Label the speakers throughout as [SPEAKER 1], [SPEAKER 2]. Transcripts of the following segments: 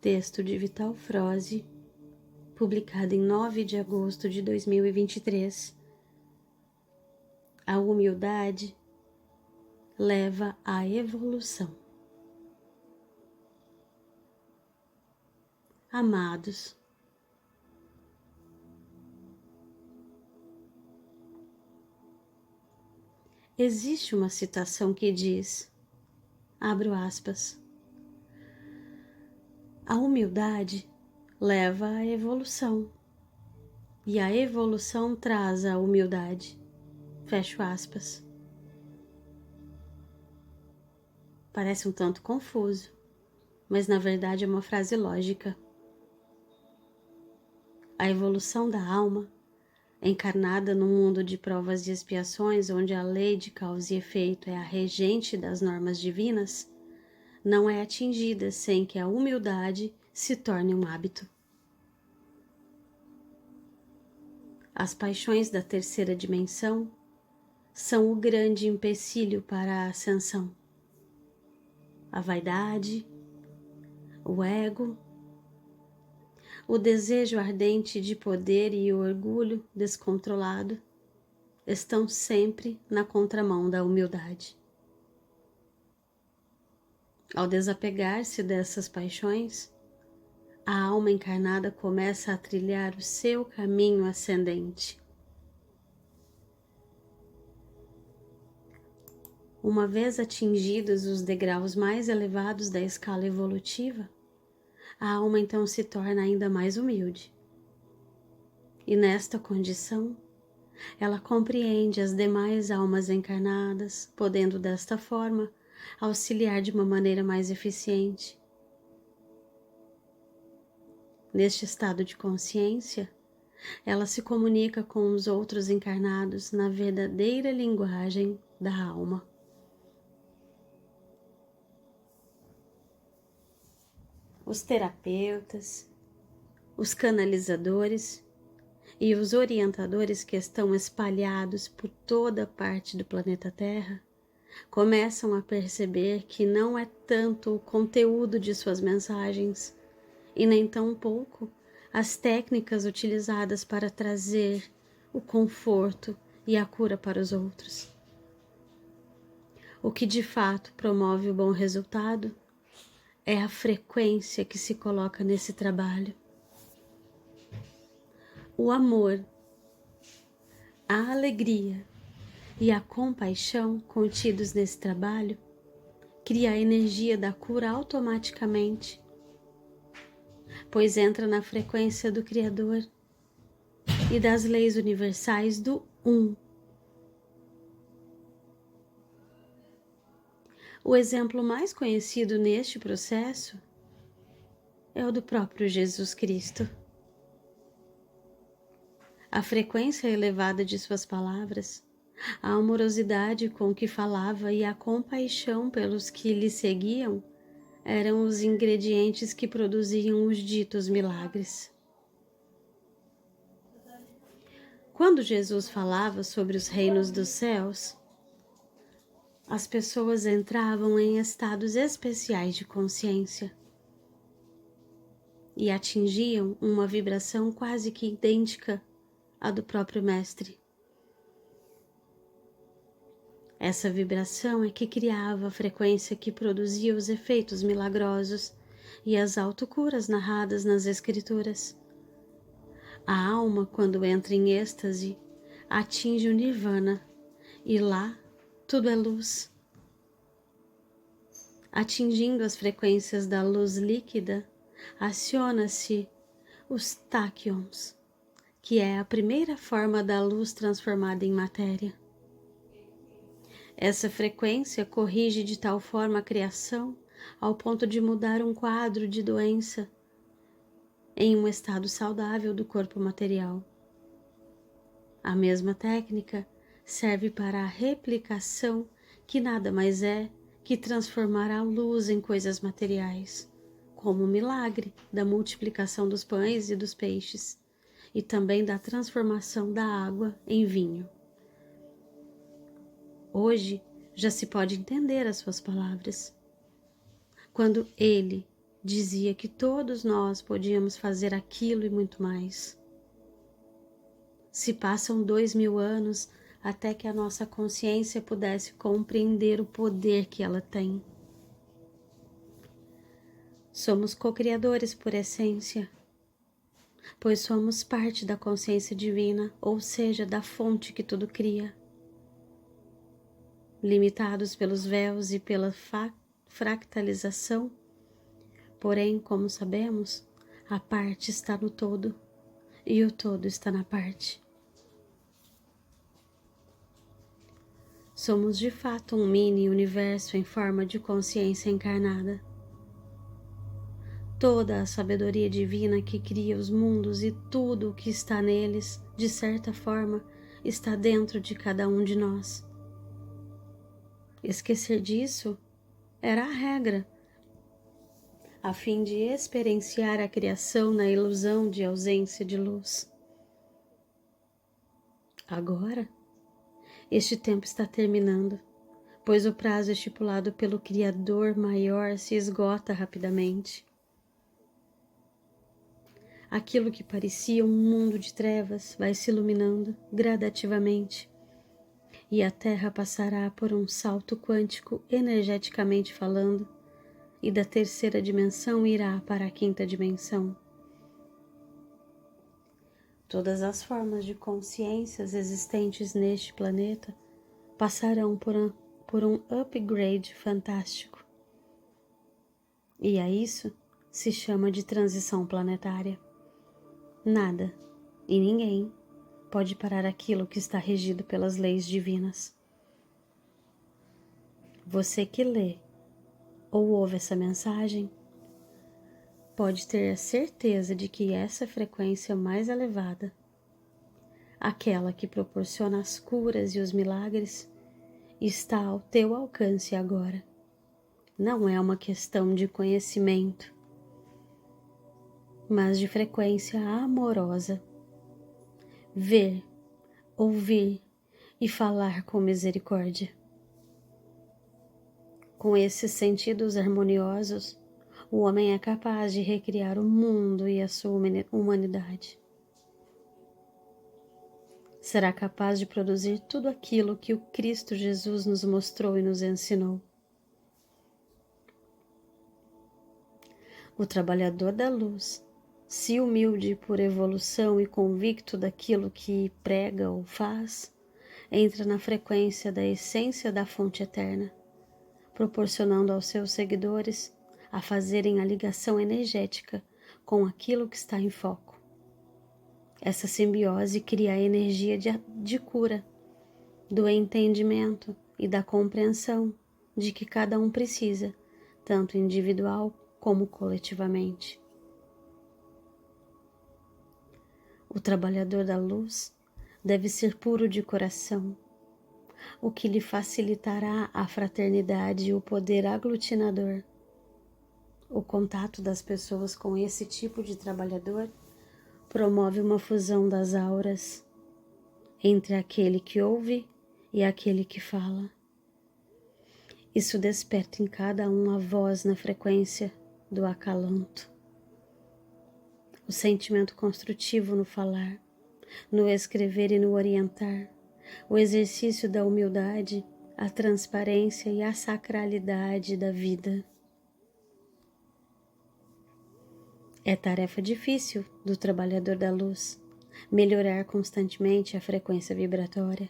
[SPEAKER 1] Texto de Vital Froze, publicado em 9 de agosto de 2023. A humildade leva à evolução. Amados, existe uma citação que diz, abro aspas, a humildade leva à evolução e a evolução traz a humildade, fecho aspas. Parece um tanto confuso, mas na verdade é uma frase lógica. A evolução da alma, encarnada num mundo de provas e expiações onde a lei de causa e efeito é a regente das normas divinas, não é atingida sem que a humildade se torne um hábito. As paixões da terceira dimensão são o grande empecilho para a ascensão. A vaidade, o ego, o desejo ardente de poder e o orgulho descontrolado estão sempre na contramão da humildade. Ao desapegar-se dessas paixões, a alma encarnada começa a trilhar o seu caminho ascendente. Uma vez atingidos os degraus mais elevados da escala evolutiva, a alma então se torna ainda mais humilde. E nesta condição, ela compreende as demais almas encarnadas, podendo desta forma auxiliar de uma maneira mais eficiente. Neste estado de consciência, ela se comunica com os outros encarnados na verdadeira linguagem da alma. Os terapeutas, os canalizadores e os orientadores que estão espalhados por toda parte do planeta Terra começam a perceber que não é tanto o conteúdo de suas mensagens e nem tão pouco as técnicas utilizadas para trazer o conforto e a cura para os outros. O que de fato promove o bom resultado é a frequência que se coloca nesse trabalho. O amor, a alegria e a compaixão contidos nesse trabalho cria a energia da cura automaticamente, pois entra na frequência do Criador e das leis universais do Um. O exemplo mais conhecido neste processo é o do próprio Jesus Cristo. A frequência elevada de suas palavras, a amorosidade com que falava e a compaixão pelos que lhe seguiam eram os ingredientes que produziam os ditos milagres. Quando Jesus falava sobre os reinos dos céus, as pessoas entravam em estados especiais de consciência e atingiam uma vibração quase que idêntica à do próprio Mestre. Essa vibração é que criava a frequência que produzia os efeitos milagrosos e as autocuras narradas nas Escrituras. A alma, quando entra em êxtase, atinge o Nirvana e lá tudo é luz. Atingindo as frequências da luz líquida, aciona-se os táquions, que é a primeira forma da luz transformada em matéria. Essa frequência corrige de tal forma a criação ao ponto de mudar um quadro de doença em um estado saudável do corpo material. A mesma técnica serve para a replicação, que nada mais é que transformar a luz em coisas materiais, como o milagre da multiplicação dos pães e dos peixes, e também da transformação da água em vinho. Hoje já se pode entender as suas palavras. Quando ele, dizia que todos nós podíamos fazer aquilo e muito mais. Se passam 2000 anos até que a nossa consciência pudesse compreender o poder que ela tem. Somos co-criadores por essência, pois somos parte da consciência divina, ou seja, da fonte que tudo cria. Limitados pelos véus e pela fractalização, porém, como sabemos, a parte está no todo e o todo está na parte. Somos de fato um mini-universo em forma de consciência encarnada. Toda a sabedoria divina que cria os mundos e tudo o que está neles, de certa forma, está dentro de cada um de nós. Esquecer disso era a regra, a fim de experienciar a criação na ilusão de ausência de luz. Agora, este tempo está terminando, pois o prazo estipulado pelo Criador maior se esgota rapidamente. Aquilo que parecia um mundo de trevas vai se iluminando gradativamente, e a Terra passará por um salto quântico energeticamente falando, e da terceira dimensão irá para a quinta dimensão. Todas as formas de consciências existentes neste planeta passarão por um upgrade fantástico. E a isso se chama de transição planetária. Nada e ninguém pode parar aquilo que está regido pelas leis divinas. Você que lê ou ouve essa mensagem pode ter a certeza de que essa frequência mais elevada, aquela que proporciona as curas e os milagres, está ao teu alcance agora. Não é uma questão de conhecimento, mas de frequência amorosa. Ver, ouvir e falar com misericórdia. Com esses sentidos harmoniosos, o homem é capaz de recriar o mundo e a sua humanidade. Será capaz de produzir tudo aquilo que o Cristo Jesus nos mostrou e nos ensinou. O trabalhador da luz, se humilde por evolução e convicto daquilo que prega ou faz, entra na frequência da essência da fonte eterna, proporcionando aos seus seguidores a fazerem a ligação energética com aquilo que está em foco. Essa simbiose cria a energia de cura, do entendimento e da compreensão de que cada um precisa, tanto individual como coletivamente. O trabalhador da luz deve ser puro de coração, o que lhe facilitará a fraternidade e o poder aglutinador. O contato das pessoas com esse tipo de trabalhador promove uma fusão das auras entre aquele que ouve e aquele que fala. Isso desperta em cada um a voz na frequência do acalanto, o sentimento construtivo no falar, no escrever e no orientar, o exercício da humildade, a transparência e a sacralidade da vida. É tarefa difícil do trabalhador da luz melhorar constantemente a frequência vibratória.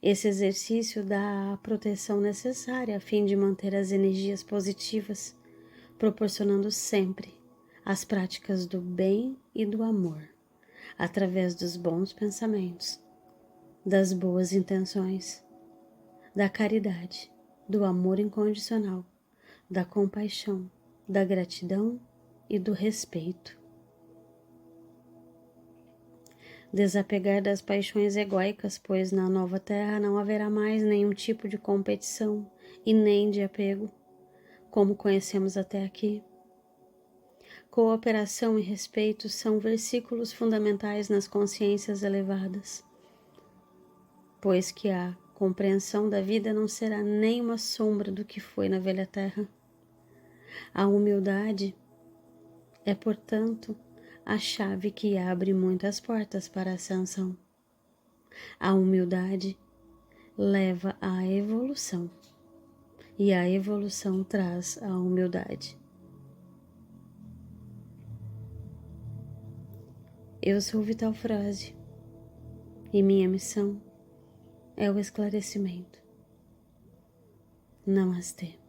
[SPEAKER 1] Esse exercício dá a proteção necessária a fim de manter as energias positivas, proporcionando sempre as práticas do bem e do amor, através dos bons pensamentos, das boas intenções, da caridade, do amor incondicional, da compaixão, da gratidão e do respeito. Desapegar das paixões egóicas, pois na nova terra não haverá mais nenhum tipo de competição e nem de apego, como conhecemos até aqui. Cooperação e respeito são versículos fundamentais nas consciências elevadas, pois que a compreensão da vida não será nem uma sombra do que foi na velha terra. A humildade É, portanto, a chave que abre muitas portas para a ascensão. A humildade leva à evolução e a evolução traz a humildade. Eu sou Vital Frase e minha missão é o esclarecimento. Namastê.